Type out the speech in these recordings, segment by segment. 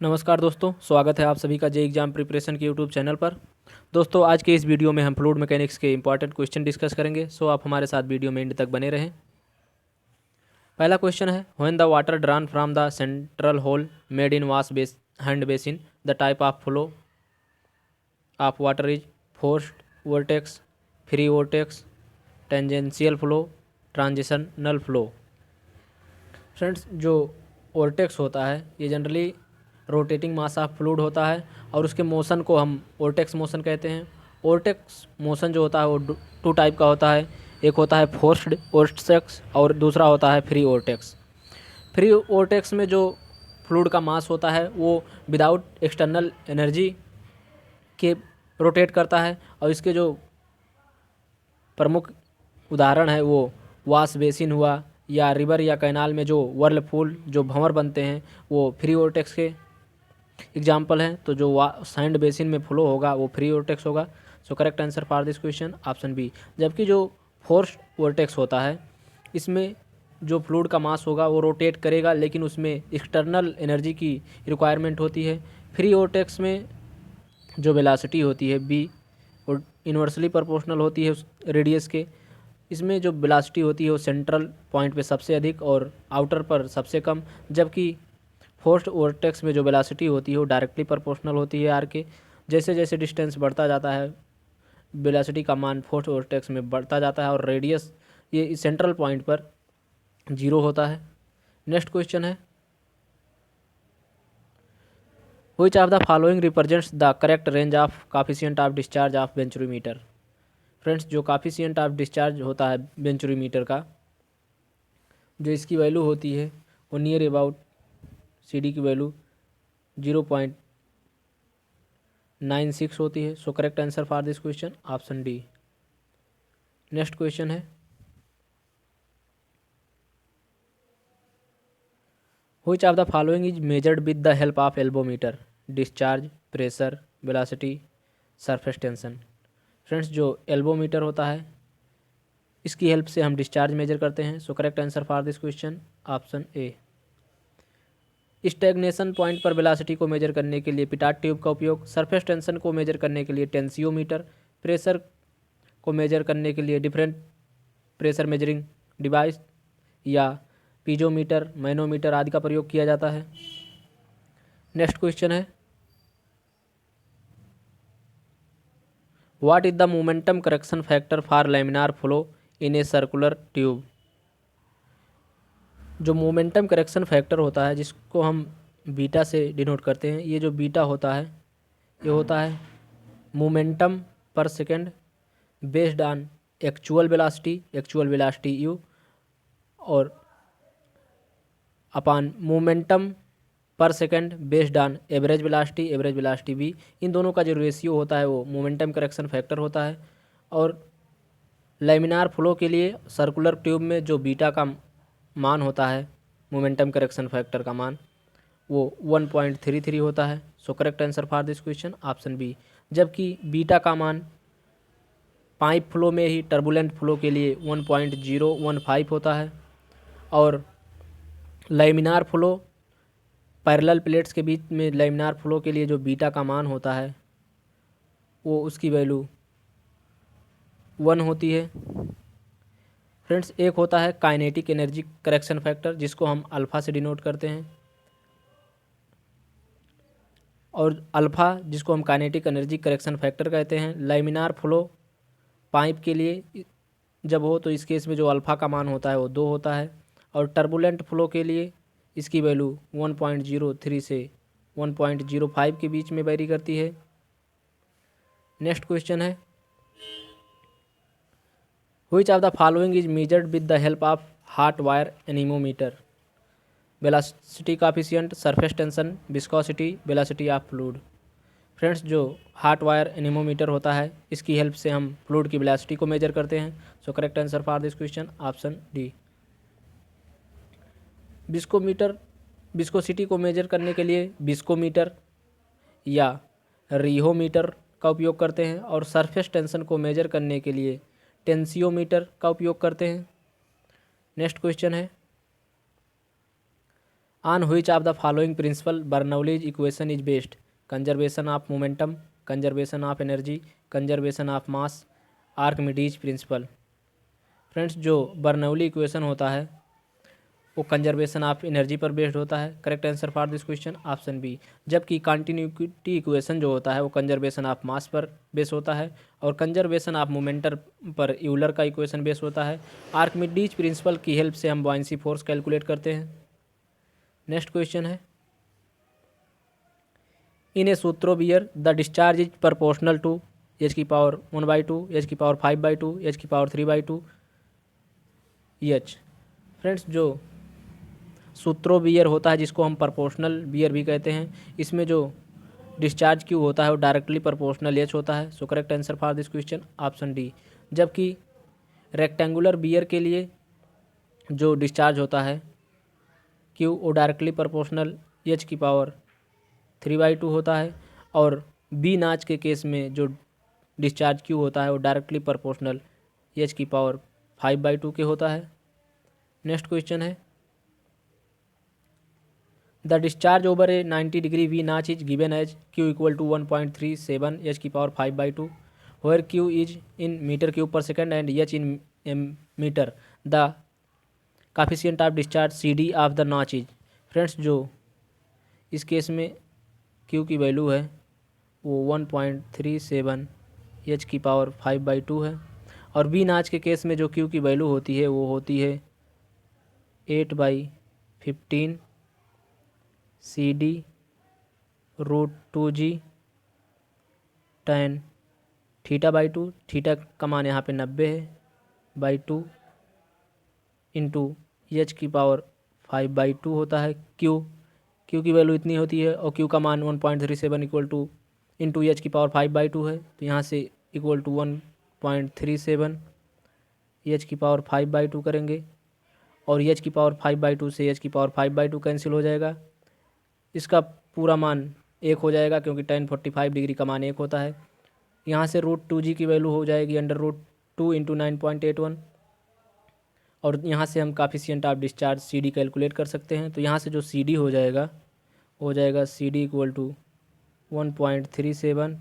नमस्कार दोस्तों, स्वागत है आप सभी का जे एग्जाम प्रिपरेशन के यूट्यूब चैनल पर। दोस्तों, आज के इस वीडियो में हम फ्लूइड मैकेनिक्स के इंपॉर्टेंट क्वेश्चन डिस्कस करेंगे। सो आप हमारे साथ वीडियो में एंड तक बने रहें। पहला क्वेश्चन है, when the water drawn from the central hole made in wash base hand basin the type of flow of water is forced vortex, free vortex, tangential flow, transitional flow. Friends, जो vortex होता है ये generally rotating mass of fluid होता है और उसके motion को हम वोर्टेक्स मोशन कहते हैं। वोर्टेक्स मोशन जो होता है वो टू टाइप का होता है। एक होता है फोर्स्ड वोर्टेक्स और दूसरा होता है फ्री वोर्टेक्स। फ्री वोर्टेक्स में जो फ्लूइड का मास होता है वो विदाउट एक्सटर्नल एनर्जी के रोटेट करता है और इसके जो प्रमुख उदाहरण है वो वाश बेसिन हुआ या रिवर या कैनाल में जो वर्लपूल जो भंवर बनते हैं वो फ्री वोर्टेक्स के एग्जाम्पल हैं। तो जो सैंड बेसिन में फ्लो होगा वो फ्री वोर्टेक्स होगा। So correct answer for this question option B. जबकि जो फोर्स वोर्टेक्स होता है इसमें जो फ्लूइड का मास होगा वो रोटेट करेगा लेकिन उसमें एक्सटर्नल एनर्जी की रिक्वायरमेंट होती है। फ्री वोर्टेक्स में जो वेलोसिटी होती है बी और इन्वर्सली प्रोपोर्शनल होती है उस रेडियस के। इसमें जो वेलोसिटी होती है वो सेंट्रल पॉइंट पे सबसे अधिक और आउटर पर सबसे कम। जबकि फोर्स्ड वोर्टेक्स में जो वेलोसिटी होती है वो डायरेक्टली प्रोपोर्शनल होती है आर के। जैसे जैसे डिस्टेंस बढ़ता जाता है वेलोसिटी का मान फोर्स्ड वोर्टेक्स में बढ़ता जाता है और रेडियस ये सेंट्रल पॉइंट पर जीरो होता है। नेक्स्ट क्वेश्चन है, which of the following represents the correct range of coefficient of discharge of venturimeter. Friends, जो कोएफिशिएंट ऑफ डिस्चार्ज होता है बेंचुरीमीटर का जो इसकी वैल्यू होती है वो नियर अबाउट सी डी की वैल्यू 0.96 होती है। So correct answer for this question option D. Next question है, which of the following is measured with the help of elbowmeter. Discharge, pressure, velocity, surface tension. Friends, जो elbowmeter होता है इसकी help से हम डिस्चार्ज मेजर करते हैं। So correct answer for this question option A. Stagnation point पर velocity को मेजर करने के लिए पिटाट ट्यूब का उपयोग, सरफेस टेंशन को मेजर करने के लिए टेंसियोमीटर, प्रेशर को मेजर करने के लिए डिफरेंट प्रेशर मेजरिंग डिवाइस या पीजोमीटर, मैनोमीटर आदि का प्रयोग किया जाता है। नेक्स्ट क्वेश्चन है, what is the momentum correction factor for laminar flow in a circular tube. जो मोमेंटम करेक्शन फैक्टर होता है जिसको हम बीटा से डिनोट करते हैं, ये जो बीटा होता है ये होता है momentum per second based on actual velocity u और upon momentum per second based on average velocity v. इन दोनों का जो रेशियो होता है वो मोमेंटम करेक्शन फैक्टर होता है। और लैमिनार फ्लो के लिए सर्कुलर ट्यूब में जो बीटा का मान होता है मोमेंटम करेक्शन फैक्टर का मान वो 1.33 होता है। So correct answer for this question option B. जबकि बीटा का मान पाइप फ्लो में ही टर्बुलेंट फ्लो के लिए 1.015 होता है और लैमिनार फ्लो पैरेलल प्लेट्स के बीच में लैमिनार फ्लो के लिए जो बीटा का मान होता है वो उसकी वैल्यू 1 होती है। फ्रेंड्स, एक होता है काइनेटिक एनर्जी करेक्शन फैक्टर जिसको हम अल्फ़ा से डिनोट करते हैं और अल्फ़ा जिसको हम काइनेटिक एनर्जी करेक्शन फैक्टर कहते हैं। लैमिनार फ्लो पाइप के लिए जब हो तो इस केस में जो अल्फ़ा का मान होता है वो 2 होता है और टर्बुलेंट फ्लो के लिए इसकी वैल्यू 1.03 से 1.05 के बीच में वेरी करती है। नेक्स्ट क्वेश्चन है, which of the following is measured with the help of hot wire anemometer. Velocity coefficient, surface tension, viscosity, velocity of fluid. Friends, जो हॉट वायर एनीमोमीटर होता है इसकी हेल्प से हम फ्लूइड की वेलोसिटी को मेजर करते हैं। So correct answer for this question option D. Viscosity को मेजर करने के लिए विस्कोमीटर या रिहोमीटर का उपयोग करते हैं और सरफेस टेंशन को मेजर करने के लिए टेंसियोमीटर का उपयोग करते हैं। नेक्स्ट क्वेश्चन है, on which of the following principle Bernoulli's equation is based? Conservation of momentum, conservation of energy, conservation of mass, Archimedes principle. Friends, जो बर्नौली इक्वेशन होता है वो कंजर्वेशन ऑफ एनर्जी पर बेस्ड होता है। Correct answer for this question option B. जबकि continuity equation जो होता है वो कंजर्वेशन ऑफ मास पर बेस होता है और कंजर्वेशन ऑफ मोमेंटम पर यूलर का इक्वेशन बेस होता है। आर्किमिडीज प्रिंसिपल की हेल्प से हम बॉयंसी फोर्स कैलकुलेट करते हैं। नेक्स्ट क्वेश्चन है, in a Sutro weir the discharge is proportional to H की पावर 1/2, एच की पावर 5/2, एच की पावर 3/2 एच। फ्रेंड्स, जो सूत्रो बियर होता है जिसको हम प्रोपोर्शनल बियर भी कहते हैं, इसमें जो डिस्चार्ज क्यू होता है वो डायरेक्टली प्रोपोर्शनल एच होता है। So correct answer for this question option D. जबकि रेक्टेंगुलर बियर के लिए जो डिस्चार्ज होता है क्यू वो डायरेक्टली प्रोपोर्शनल एच की पावर 3/2 होता है और बी नाच के केस में जो डिस्चार्ज क्यू होता है वो डायरेक्टली प्रोपोर्शनल एच की पावर 5/2 के होता है। नेक्स्ट क्वेश्चन है, the discharge over a 90 degree V notch is given as Q equal to 1.37 H की power 5/2 where Q is in metre cube per second and H in metre. The coefficient of discharge C D of the notch is. Friends, जो इस case में Q की value है वो 1.37 H की power 5/2 है और बी नाच के केस में जो क्यू की वैल्यू होती है वो होती है 8/15 C D √2g tan θ/2। Theta का मान यहाँ पे 90 है /2 इंटू एच की पावर 5/2 होता है। क्यू की वैल्यू इतनी होती है और क्यू का मान 1.37 इक्वल टू इंटू एच की पावर 5/2 है, तो यहाँ से इक्वल टू 1.37 एच की पावर 5/2 करेंगे और एच की पावर 5/2 से एच की पावर 5/2 कैंसिल हो जाएगा। इसका पूरा मान 1 हो जाएगा क्योंकि tan 45 डिग्री का मान 1 होता है। यहाँ से √2g की वैल्यू हो जाएगी √2 इंटू 9.81 और यहाँ से हम coefficient of discharge C D calculate कर सकते हैं। तो यहाँ से जो सी डी हो जाएगा C D equal to 1.37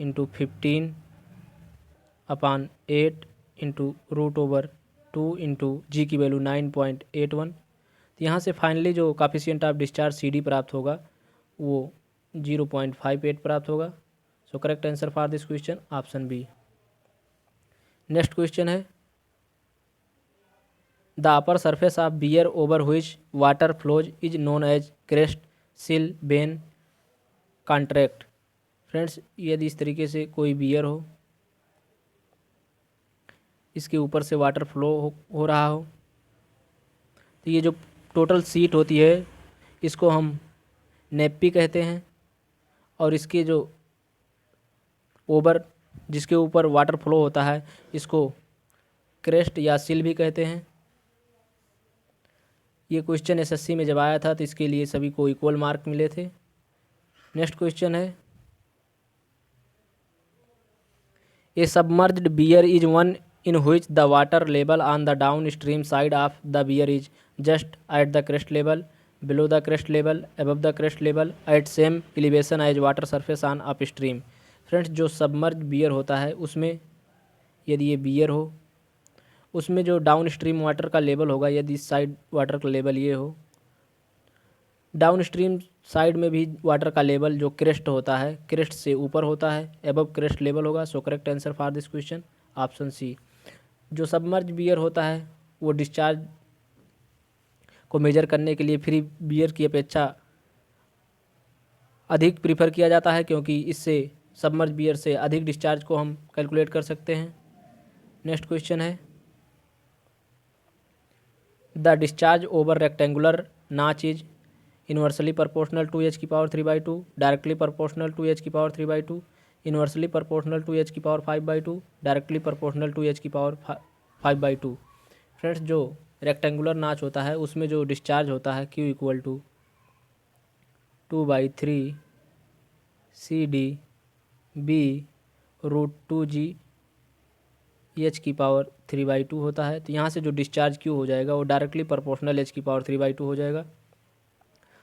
into 15/8 into √2 into G की वैल्यू 9.81। तो यहाँ से फाइनली जो coefficient of discharge C D प्राप्त होगा वो 0.58 प्राप्त होगा। So correct answer for this question option B. Next question है, the upper surface of weir over which water flows is known as crest, sill, vena, contract. Friends, यदि इस तरीके से कोई बियर हो, इसके ऊपर से वाटर फ्लो हो रहा हो, तो ये जो टोटल सीट होती है इसको हम नेप्पी कहते हैं और इसके जो ओवर जिसके ऊपर वाटर फ्लो होता है इसको क्रेस्ट या सिल भी कहते हैं। ये क्वेश्चन एसएससी में जब आया था तो इसके लिए सभी को इक्वल मार्क मिले थे। नेक्स्ट क्वेश्चन है, a submerged weir is one in which the water level on the downstream side of the weir is just at the crest level, below the crest level, above the crest level, at same elevation as water surface on upstream. Friends, जो submerge weir होता है उसमें यदि ये weir हो उसमें जो downstream water का लेवल होगा, यदि इस साइड वाटर का लेवल ये हो, डाउन स्ट्रीम साइड में भी वाटर का लेवल जो क्रेस्ट होता है क्रेस्ट से ऊपर होता है, एबव क्रेस्ट लेवल होगा। So correct answer for this question option C. जो सबमर्ज बियर होता है वो डिस्चार्ज को मेजर करने के लिए फ्री बियर की अपेक्षा अधिक प्रीफर किया जाता है क्योंकि इससे सबमर्ज बियर से अधिक डिस्चार्ज को हम कैलकुलेट कर सकते हैं। नेक्स्ट क्वेश्चन है, the discharge over rectangular notch is inversely proportional to H की power 3/2, directly proportional to H की power 3/2, inversely proportional to H की power 5/2, directly proportional to H की पावर 5/2। फ्रेंड्स, जो रेक्टेंगुलर नाच होता है उसमें जो डिस्चार्ज होता है Q equal to 2/3 C D B √2g H की पावर 3/2 होता है। तो यहाँ से जो डिस्चार्ज क्यू हो जाएगा वो डायरेक्टली प्रोपोर्शनल एच की पावर 3/2 हो जाएगा।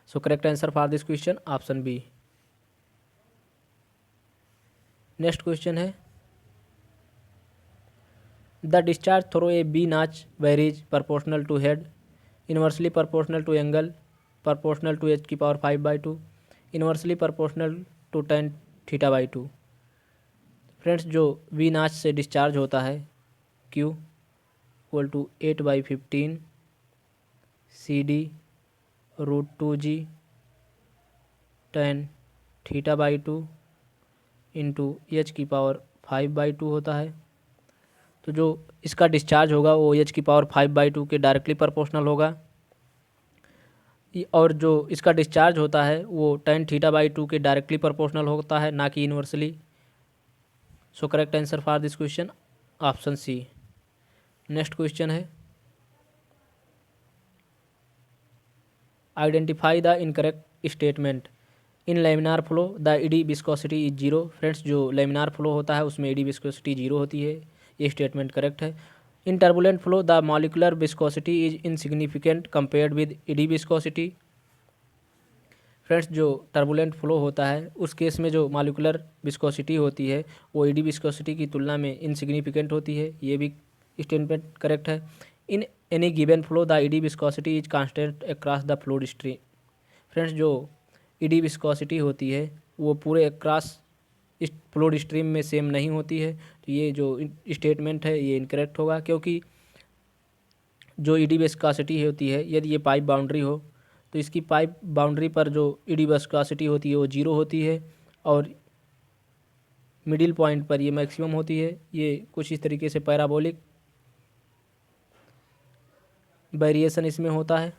So correct answer for this question option B. Next question है the discharge through a B notch varies proportional to head, inversely proportional to angle, proportional to h की power 5/2, inversely proportional to tan theta by 2। Friends जो V notch से discharge होता है Q equal to 8/15 CD √2G tan theta by 2 into h की power 5/2 होता है। तो जो इसका डिस्चार्ज होगा वो h की पावर 5/2 के डायरेक्टली प्रोपोर्शनल होगा, और जो इसका डिस्चार्ज होता है वो tan थीटा बाई 2 के डायरेक्टली प्रोपोर्शनल होता है, ना कि inversely. So correct answer for this question option C. Next question है identify the incorrect statement in laminar flow the eddy viscosity is zero. Friends जो लेमिनार फ्लो होता है उसमें ईडी विस्कोसिटी जीरो होती है, ये स्टेटमेंट करेक्ट है। In turbulent flow the molecular viscosity is insignificant compared with eddy viscosity. Friends जो turbulent flow होता है उस केस में जो मॉलिकुलर विस्कोसिटी होती है वो ईडी विस्कोसिटी की तुलना में इनसिग्निफिकेंट होती है, ये भी स्टेटमेंट करेक्ट है। In any given flow the eddy viscosity is constant across the fluid stream. Friends जो ईडी विस्कोसिटी होती है वो पूरे अक्रॉस इस फ्लूइड स्ट्रीम में सेम नहीं होती है, तो ये जो स्टेटमेंट है ये इनकरेक्ट होगा, क्योंकि जो ईडी विस्कोसिटी होती है यदि ये पाइप बाउंड्री हो तो इसकी पाइप बाउंड्री पर जो ईडी विस्कोसिटी होती है वो जीरो होती है, और मिडिल पॉइंट पर ये मैक्सिमम होती है। ये कुछ इस तरीके से पैराबोलिक वेरिएशन इसमें होता है।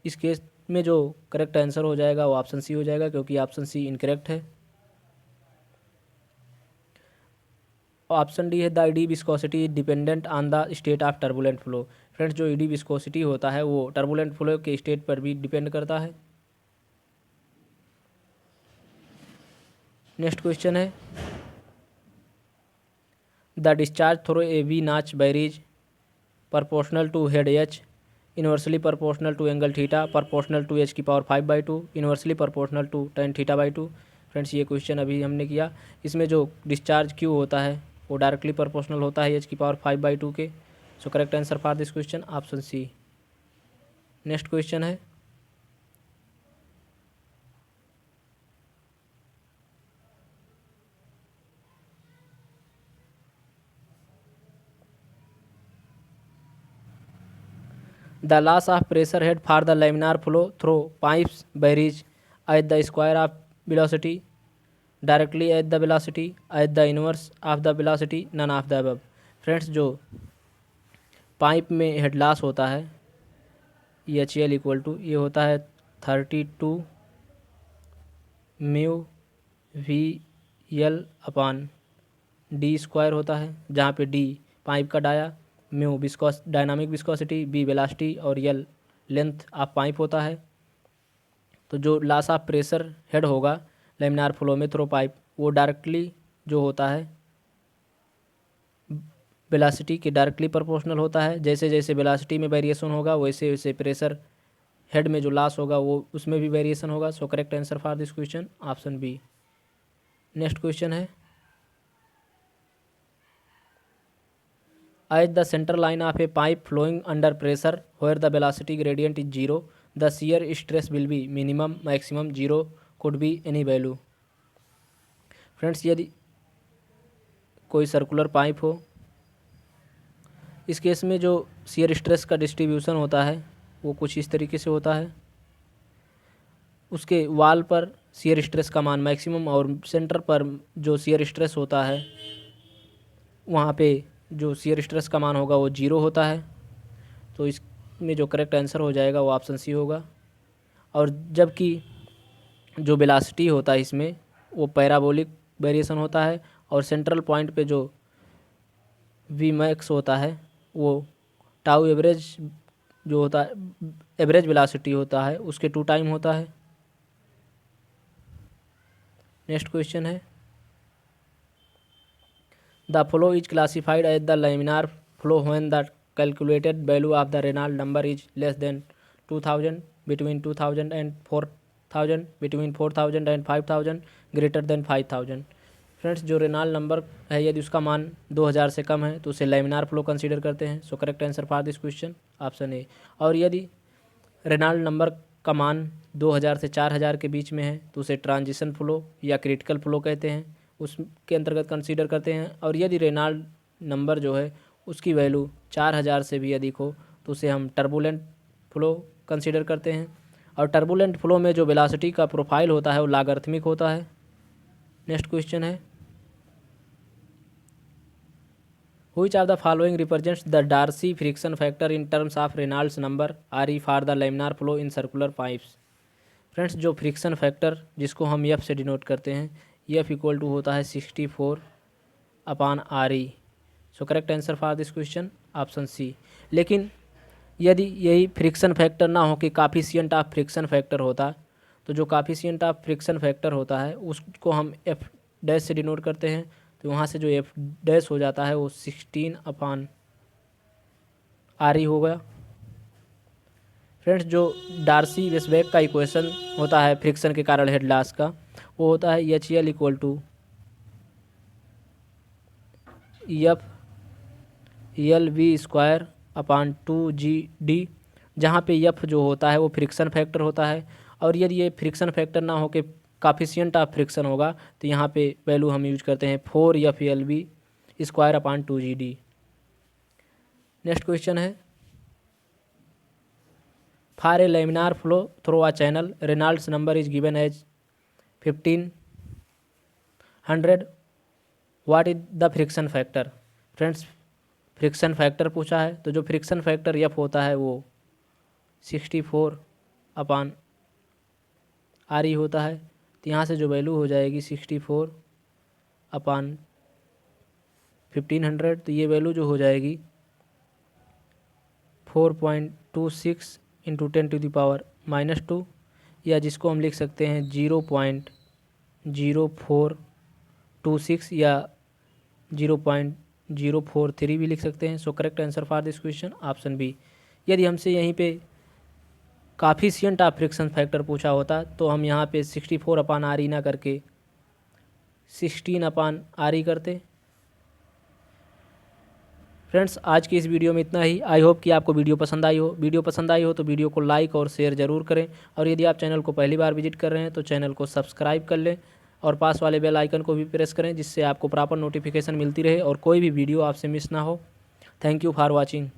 इस केस में जो करेक्ट आंसर हो जाएगा वो ऑप्शन सी हो जाएगा, क्योंकि ऑप्शन सी इनकरेक्ट है। ऑप्शन डी है the eddy viscosity dependent on the state of turbulent flow. Friends जो ईडी विस्कोसिटी होता है वो टर्बुलेंट फ्लो के स्टेट पर भी डिपेंड करता है। नेक्स्ट क्वेश्चन है the discharge through a V notch varies proportional to head H, inversely proportional to angle theta, proportional to h की power 5/2, inversely proportional to tan theta by 2। Friends ये question अभी हमने किया, इसमें जो डिस्चार्ज Q होता है वो डायरेक्टली प्रोपोर्शनल होता है h की पावर 5/2 के। So correct answer for this question option C. Next question है the loss of pressure head for the laminar flow through pipes varies at the square of velocity, directly at the velocity, at the inverse of the velocity, none of the above. Friends जो pipe में head loss होता है H L equal to ये होता है 32 mu V L upon D square होता है, जहाँ पे डी पाइप का dia, mu viscous dynamic viscosity, B velocity और एल लेंथ ऑफ पाइप होता है। तो जो लॉस ऑफ प्रेशर हेड होगा लेमिनार फ्लो में थ्रो पाइप वो डायरेक्टली जो होता है वेलोसिटी के डायरेक्टली प्रोपोर्शनल होता है। जैसे जैसे वेलोसिटी में वेरिएशन होगा वैसे वैसे प्रेशर हेड में जो लॉस होगा वो उसमें भी वेरिएशन होगा। So correct answer for this question option B. Next question है at the centre line of a pipe flowing under pressure where the velocity gradient is zero the shear stress will be minimum maximum zero could be any value. Friends यदि कोई circular pipe हो, इस case में जो shear stress का distribution होता है वो कुछ इस तरीके से होता है। उसके वाल पर शियर स्ट्रेस का मान मैक्सिमम और सेंटर पर जो शियर स्ट्रेस होता है वहाँ पे जो शियर स्ट्रेस का मान होगा वो जीरो होता है। तो इसमें जो करेक्ट आंसर हो जाएगा वो ऑप्शन सी होगा। और जबकि जो वेलोसिटी होता है इसमें वो पैराबोलिक वेरिएशन होता है, और सेंट्रल पॉइंट पे जो वी मैक्स होता है वो टाउ एवरेज जो होता है एवरेज वेलोसिटी होता है उसके 2 टाइम होता है। नेक्स्ट क्वेश्चन है the flow is classified as the laminar flow when the calculated value of the Reynold number is less than 2000। Between 2000 and 4000, between 4000 and 5000, greater than 5000। Friends, जो Reynold number है यदि उसका मान 2000 से कम है तो उसे लैमिनार फ्लो कंसीडर करते हैं। So correct answer for this question option A. और यदि रेनॉल्ड नंबर का मान 2000 से 4000 के बीच में है तो उसे ट्रांजिशन फ्लो या क्रिटिकल फ्लो कहते हैं, उसके अंतर्गत कंसीडर करते हैं। और यदि रेनॉल्ड नंबर जो है उसकी वैल्यू 4000 से भी अधिक हो तो उसे हम टर्बुलेंट फ्लो कंसीडर करते हैं। और टर्बुलेंट फ्लो में जो वेलोसिटी का प्रोफाइल होता है वो लॉगरिथमिक होता है। नेक्स्ट क्वेश्चन है, which of the following represents the Darcy friction factor in terms of Reynolds number R E for the laminar flow in circular pipes. Friends, जो फ्रिक्शन फैक्टर जिसको हम एफ से डिनोट करते हैं, F equal to होता है 64/RE। So correct answer for this question option C. लेकिन यदि यही फ्रिक्शन फैक्टर ना हो कि काफिशिएंट ऑफ फ्रिक्शन फैक्टर होता, तो जो काफिशिएंट ऑफ फ्रिक्शन फैक्टर होता है उसको हम एफ डैश से डिनोट करते हैं। तो वहाँ से जो एफ डैश हो जाता है वो 16/RE हो गया। फ्रेंड्स, जो डार्सी वेसबैक का इक्वेशन होता है फ्रिक्शन के कारण हेड लॉस का, वो होता है HL इक्वल टू FLV²/2GD, जहाँ पे एफ जो होता है वो फ्रिक्शन फैक्टर होता है। और यदि ये फ्रिक्शन फैक्टर ना हो के काफिशिएंट ऑफ फ्रिक्शन होगा तो यहाँ पे वैल्यू हम यूज करते हैं 4FLV²/2GD। नेक्स्ट क्वेश्चन है, for a laminar flow through a channel Reynolds number is given as 1500, what is the friction factor. Friends, friction factor पूछा है तो जो फ्रिक्शन फैक्टर एफ होता है वो 64/RE होता है। तो यहाँ से जो वैल्यू हो जाएगी 64/1500, तो ये वैल्यू जो हो जाएगी 4.26 इंटू 10⁻⁻², या जिसको हम लिख सकते हैं 0.0426 या 0.043 भी लिख सकते हैं। So correct answer for this question option B. यदि हमसे यहीं पे काफिशिएंट ऑफ फ्रिक्शन फैक्टर पूछा होता तो हम यहाँ पे 64/RE ना करके 16/RE करते। फ्रेंड्स, आज की इस वीडियो में इतना ही। आई होप कि आपको वीडियो पसंद आई हो। वीडियो पसंद आई हो तो वीडियो को लाइक और शेयर ज़रूर करें। और यदि आप चैनल को पहली बार विजिट कर रहे हैं तो चैनल को सब्सक्राइब कर लें और पास वाले बेल आइकन को भी प्रेस करें, जिससे आपको प्रॉपर नोटिफिकेशन मिलती रहे और कोई भी वीडियो आपसे मिस ना हो। Thank you for watching.